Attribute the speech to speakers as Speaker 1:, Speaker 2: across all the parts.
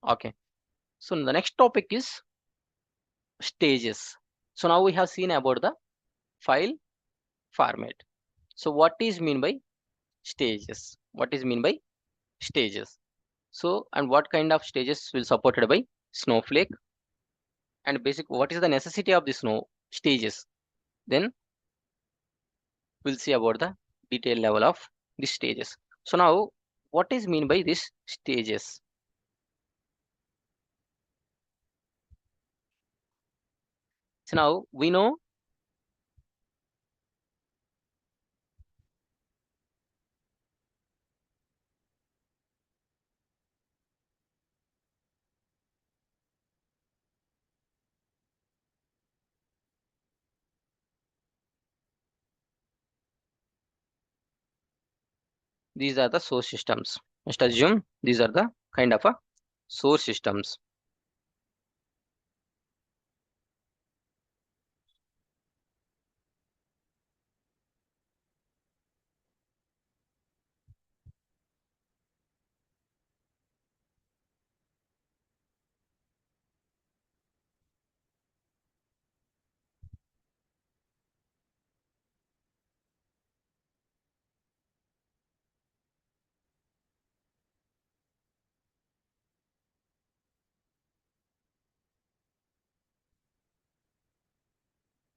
Speaker 1: Okay. So the next topic is stages. So now we have seen about the file format. So what is mean by stages? What is mean by stages? So and what kind of stages will supported by Snowflake, and basic what is the necessity of the snow stages? Then we'll see about the detail level of the stages. So now what is mean by these stages? So now we know these are the source systems. Just assume these are the kind of a source systems.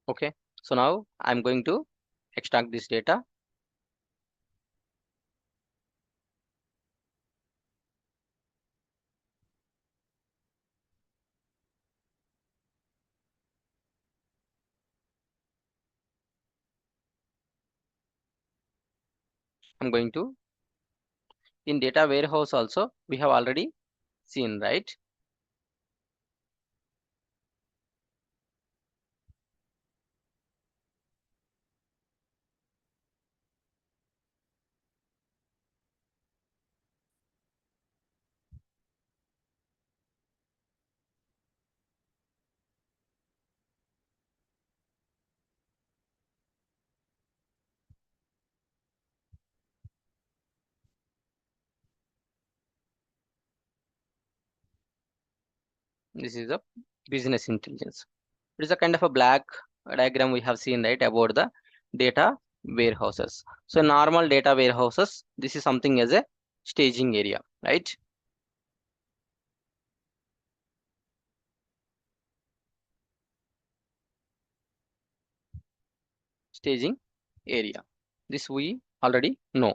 Speaker 1: Okay. So now I'm going to extract this data. I'm going to in data warehouse also we have already seen, right? This is a business intelligence. It is a kind of a black diagram we have seen, right, about the data warehouses. So normal data warehouses, this is something as a staging area, right? Staging area. This we already know.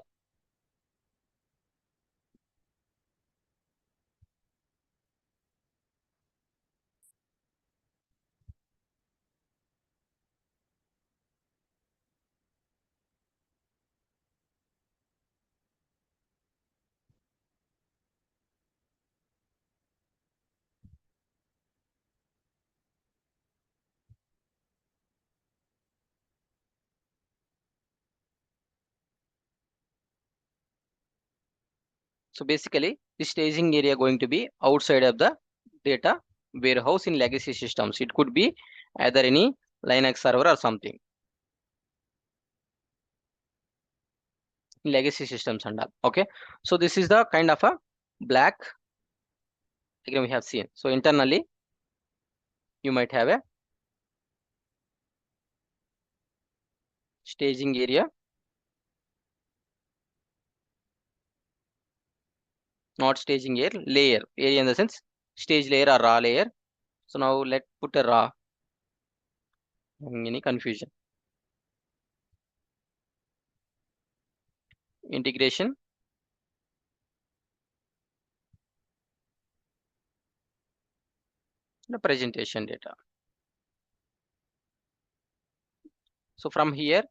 Speaker 1: So basically, the staging area going to be outside of the data warehouse in legacy systems. It could be either any Linux server or something in legacy systems and all. Okay. So this is the kind of a black diagram we have seen. So internally, you might have a staging area, not staging area in the sense stage layer or raw layer. So now let put a raw. Any confusion? Integration, the presentation data. So from here,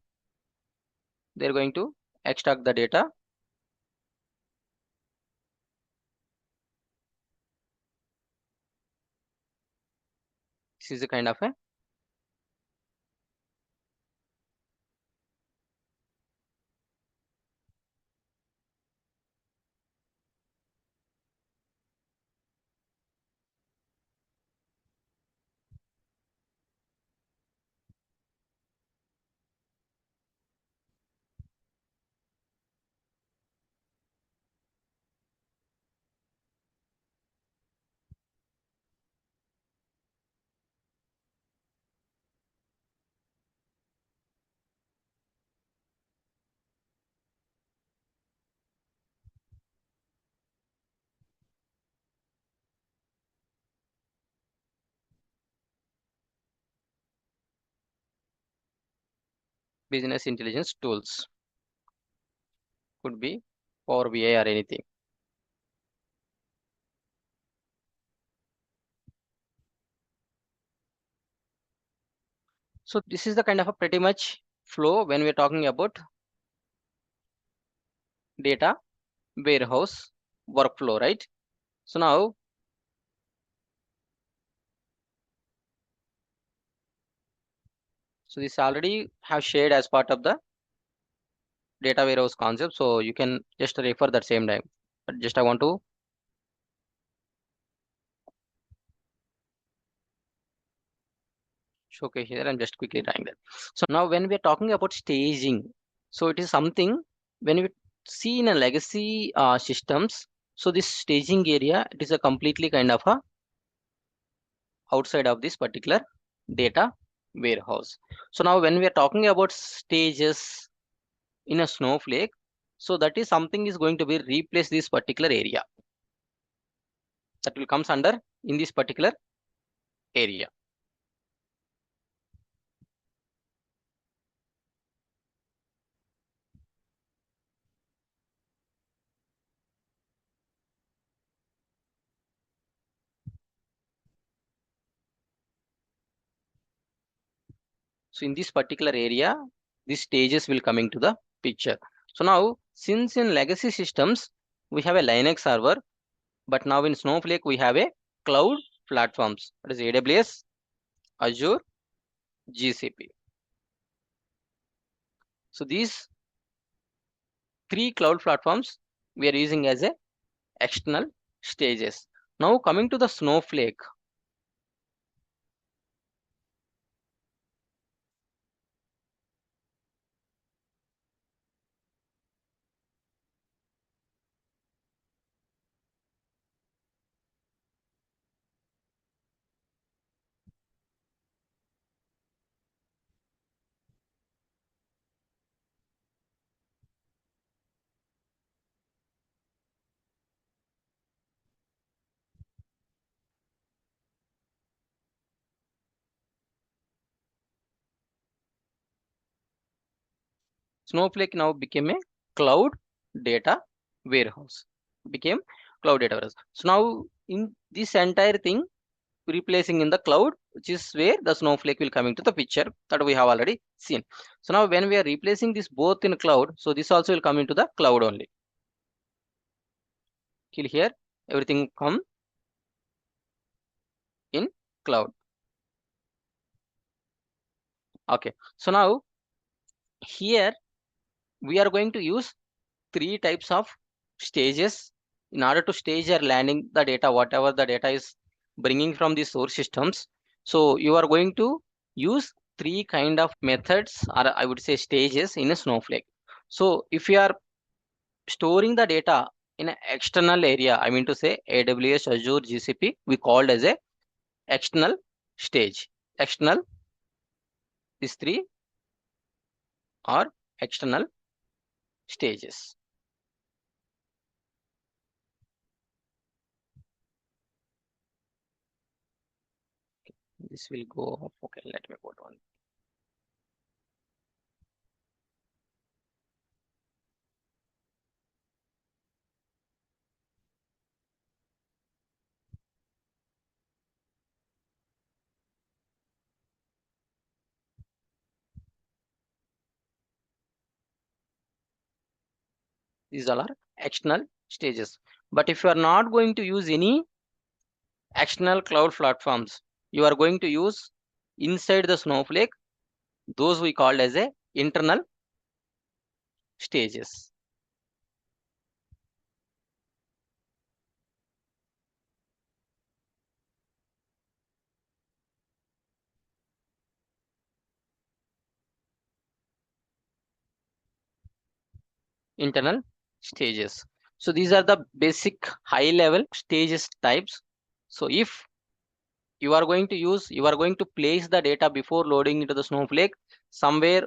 Speaker 1: they're going to extract the data. This is a kind of a business intelligence tools. Could be Power BI or anything. So this is the kind of a pretty much flow when we're talking about data warehouse workflow, right? So now, so this already have shared as part of the data warehouse concept. So you can just refer that same time. But just I want to showcase here. I'm just quickly trying that. So now when we're talking about staging, so it is something when we see in a legacy systems. So this staging area, it is a completely kind of a outside of this particular data warehouse. So now when we are talking about stages in a Snowflake, so that is something is going to be replace this particular area that will comes under in this particular area. So in this particular area, these stages will coming to the picture. So now since in legacy systems we have a Linux server, but now in Snowflake we have a cloud platforms. That is AWS, Azure, GCP. So these three cloud platforms we are using as a external stages. Now coming to the Snowflake. Snowflake now became a cloud data warehouse. Became cloud data warehouse. So now in this entire thing replacing in the cloud, which is where the Snowflake will come into the picture that we have already seen. So now when we are replacing this both in cloud, so this also will come into the cloud only. Till here everything come in cloud. Okay. So now here we are going to use three types of stages in order to stage or landing the data, whatever the data is bringing from the source systems. So you are going to use three kind of methods, or I would say stages in a Snowflake. So if you are storing the data in an external area, I mean to say AWS, Azure, GCP, we called as a external stage. External, these three are external stages. This will go up. Okay, let me put one. These all are external stages. But if you are not going to use any external cloud platforms, you are going to use inside the Snowflake, those we called as a internal stages. Internal stages. So these are the basic high level stages types. So if you are going to use, you are going to place the data before loading into the Snowflake somewhere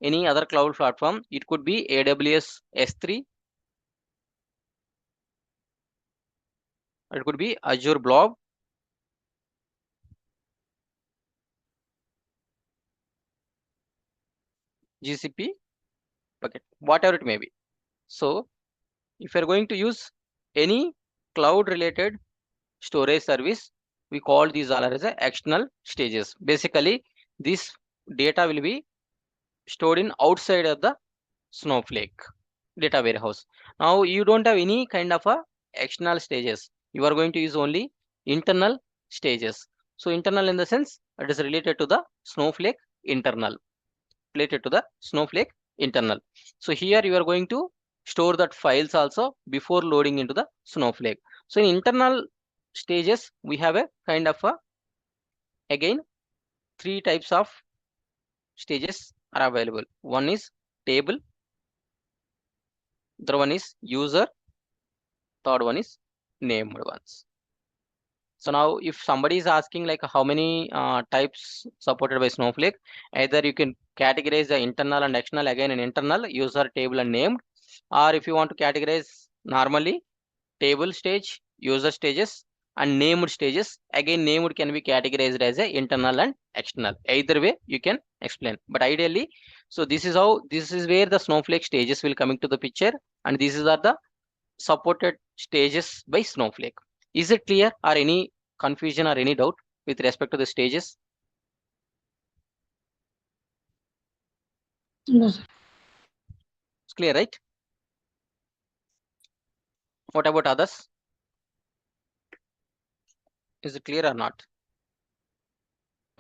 Speaker 1: any other cloud platform. It could be AWS S3, it could be Azure Blob, GCP bucket, whatever it may be. So if you're going to use any cloud related storage service, we call these all as a external stages. Basically, this data will be stored in outside of the Snowflake data warehouse. Now you don't have any kind of a external stages. You are going to use only internal stages. So internal in the sense it is related to the Snowflake internal, related to the Snowflake internal. So here you are going to store that files also before loading into the Snowflake. So in internal stages, we have a kind of a, again, three types of stages are available. One is table, other one is user, third one is named ones. So now if somebody is asking like how many types supported by Snowflake, either you can categorize the internal and external, again in internal, user, table and named, or if you want to categorize normally, table stage, user stages and named stages, again named can be categorized as a internal and external. Either way you can explain, but ideally, so this is how, this is where the Snowflake stages will come into the picture, and these are the supported stages by Snowflake. Is it clear, or any confusion or any doubt with respect to the stages?
Speaker 2: No, sir.
Speaker 1: It's clear, right? What about others? Is it clear or not?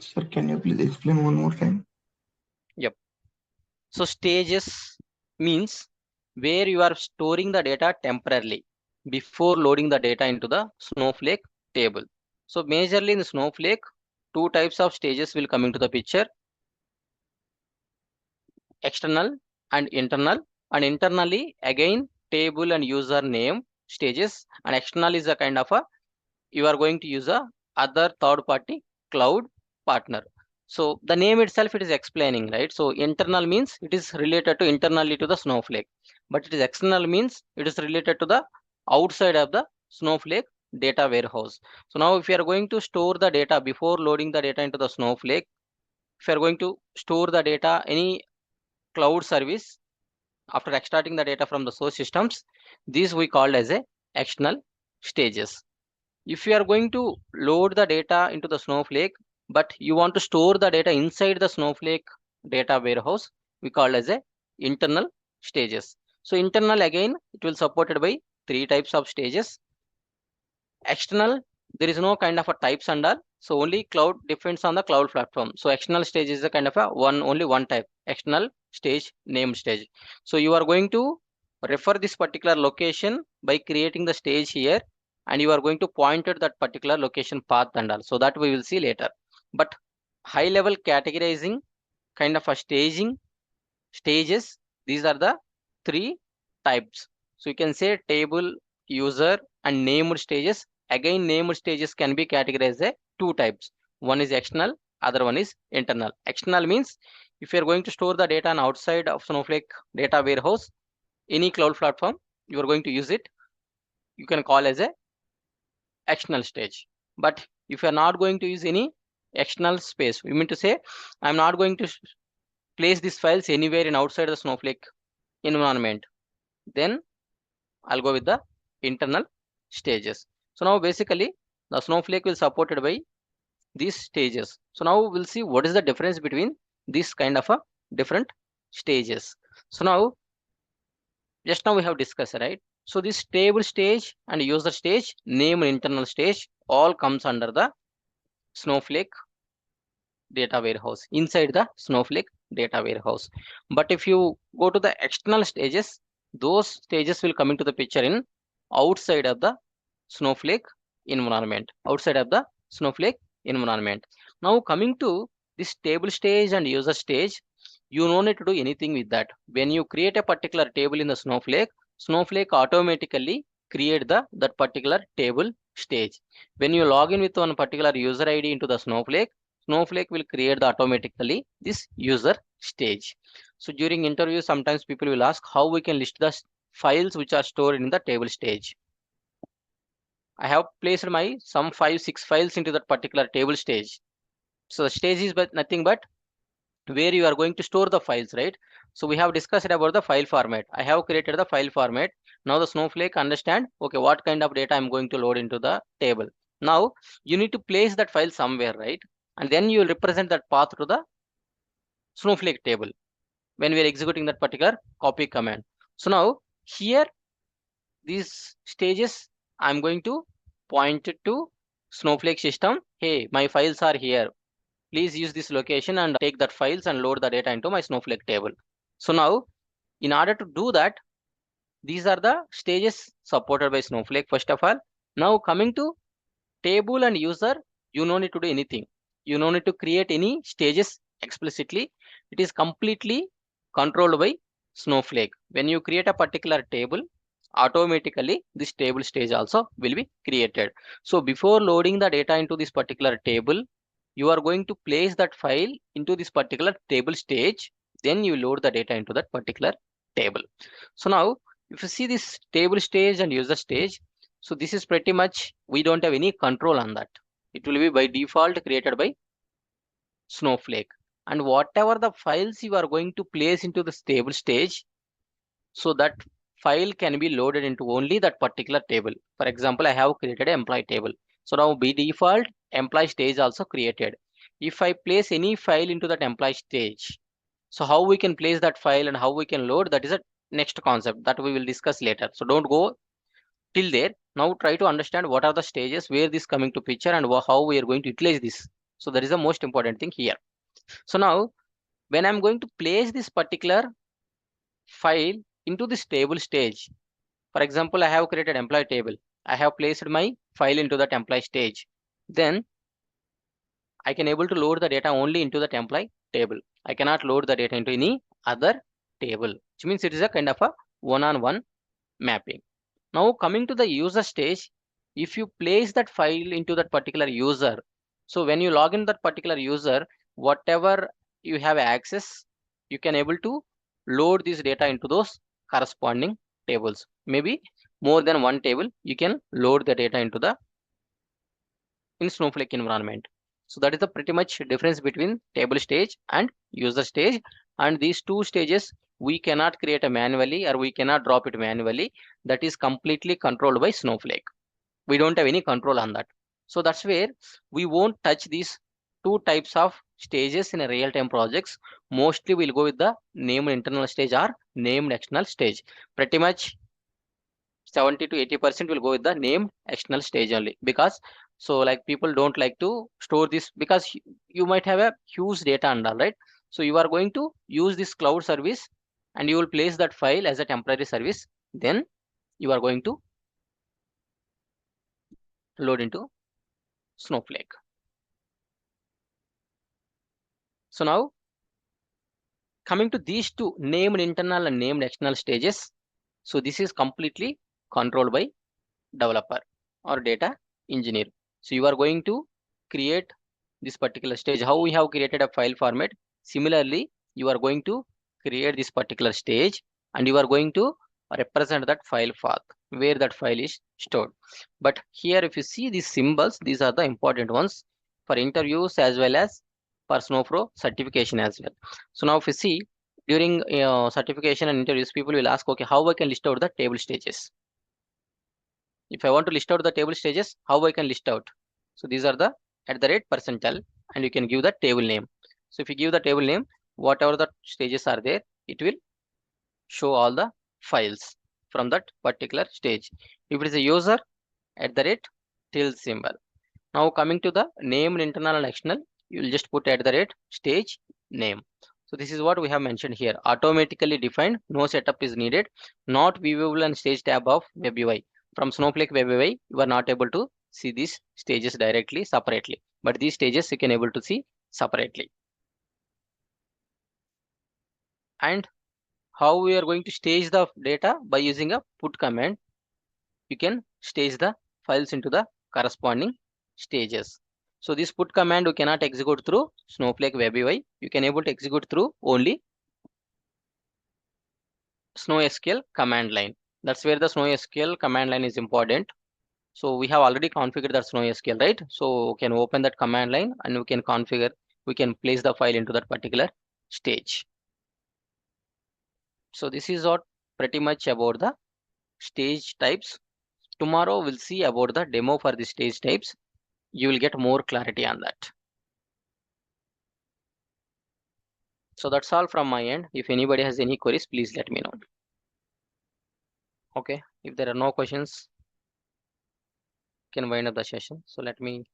Speaker 3: Sir, can you please explain one more time?
Speaker 1: Yep. So stages means where you are storing the data temporarily before loading the data into the Snowflake table. So majorly in the Snowflake, two types of stages will come into the picture: external and internal. And internally, again, table and user name stages, and external is a kind of a, you are going to use a other third party cloud partner. So the name itself, it is explaining, right? So internal means it is related to internally to the Snowflake, but it is external means it is related to the outside of the Snowflake data warehouse. So now if you are going to store the data before loading the data into the Snowflake, if you are going to store the data any cloud service after extracting the data from the source systems, these we called as a external stages. If you are going to load the data into the Snowflake, but you want to store the data inside the Snowflake data warehouse, we call as a internal stages. So internal, again, it will supported by three types of stages. External, there is no kind of a types and all, so only cloud depends on the cloud platform. So external stage is a kind of a only one type, external stage, name stage. So you are going to refer this particular location by creating the stage here, and you are going to point at that particular location path and all, so that we will see later. But high level categorizing, kind of a staging stages, these are the three types. So you can say table, user and named stages. Again, named stages can be categorized as two types. One is external, other one is internal. External means if you're going to store the data on outside of Snowflake data warehouse, any cloud platform, you are going to use it, you can call as a external stage. But if you're not going to use any external space, we mean to say I'm not going to place these files anywhere in outside the Snowflake environment, then I'll go with the internal stages. So now basically the Snowflake will supported by these stages. So now we'll see what is the difference between this kind of a different stages. So now just now we have discussed, right? So this table stage and user stage, name and internal stage all comes under the Snowflake data warehouse, inside the Snowflake data warehouse. But if you go to the external stages, those stages will come into the picture in outside of the Snowflake environment, outside of the Snowflake environment. Now coming to this table stage and user stage, you don't need to do anything with that. When you create a particular table in the Snowflake, Snowflake automatically create that particular table stage. When you log in with one particular user ID into the Snowflake, Snowflake will create automatically this user stage. So during interview, sometimes people will ask how we can list the files which are stored in the table stage. I have placed my some 5-6 files into that particular table stage. So the stage is but nothing but where you are going to store the files, right? So we have discussed about the file format. I have created the file format. Now the Snowflake understand, okay, what kind of data I'm going to load into the table. Now you need to place that file somewhere, right? And then you will represent that path to the Snowflake table when we are executing that particular copy command. So now here, these stages, I'm going to point it to Snowflake system. Hey, my files are here. Please use this location and take that files and load the data into my Snowflake table. So now, in order to do that, these are the stages supported by Snowflake. First of all, now coming to table and user, you no need to do anything. You no need to create any stages explicitly. It is completely controlled by Snowflake. When you create a particular table, automatically this table stage also will be created. So before loading the data into this particular table, you are going to place that file into this particular table stage. Then you load the data into that particular table. So now, if you see this table stage and user stage, so this is pretty much, we don't have any control on that. It will be by default created by Snowflake. And whatever the files you are going to place into the table stage, so that file can be loaded into only that particular table. For example, I have created an employee table. So now by default, employee stage also created. If I place any file into that employee stage, so how we can place that file and how we can load, that is a next concept that we will discuss later. So don't go till there. Now try to understand what are the stages where this coming to picture and how we are going to utilize this. So that is the most important thing here. So now when I'm going to place this particular file into this table stage, for example, I have created employee table. I have placed my file into that employee stage. Then I can able to load the data only into that employee table. I cannot load the data into any other table, which means it is a kind of a one-on-one mapping. Now coming to the user stage, if you place that file into that particular user, so when you log in that particular user, whatever you have access, you can able to load this data into those corresponding tables. Maybe more than one table, you can load the data into the in Snowflake environment. So that is the pretty much difference between table stage and user stage. And these two stages we cannot create a manually or we cannot drop it manually. That is completely controlled by Snowflake. We don't have any control on that. So that's where we won't touch these two types of stages in a real-time projects. Mostly we'll go with the named internal stage or named external stage. Pretty much 70 to 80% will go with the named external stage only, because so like people don't like to store this because you might have a huge data and all, right? So you are going to use this cloud service and you will place that file as a temporary service. Then you are going to load into Snowflake. So now coming to these two named internal and named external stages. So this is completely controlled by developer or data engineer. So you are going to create this particular stage. How we have created a file format. Similarly, you are going to create this particular stage and you are going to represent that file path where that file is stored. But here, if you see these symbols, these are the important ones for interviews as well as for Snowflow certification as well. So now if you see during certification and interviews, people will ask, okay, how I can list out the table stages. If I want to list out the table stages, how I can list out? So these are the @ and you can give the table name. So if you give the table name, whatever the stages are there, it will show all the files from that particular stage. If it is a user, @ symbol. Now coming to the named internal and external, you will just put @stage name. So this is what we have mentioned here. Automatically defined, no setup is needed. Not viewable and stage tab of web UI. From Snowflake web UI, you are not able to see these stages directly, separately. But these stages you can able to see separately. And how we are going to stage the data? By using a put command, you can stage the files into the corresponding stages. So this put command you cannot execute through Snowflake web UI. You can able to execute through only SnowSQL command line. That's where the SnowSQL command line is important. So we have already configured that SnowSQL, right? So we can open that command line and we can configure, we can place the file into that particular stage. So this is what pretty much about the stage types. Tomorrow we'll see about the demo for the stage types. You will get more clarity on that. So that's all from my end. If anybody has any queries, please let me know. Okay, if there are no questions, can wind up the session. So let me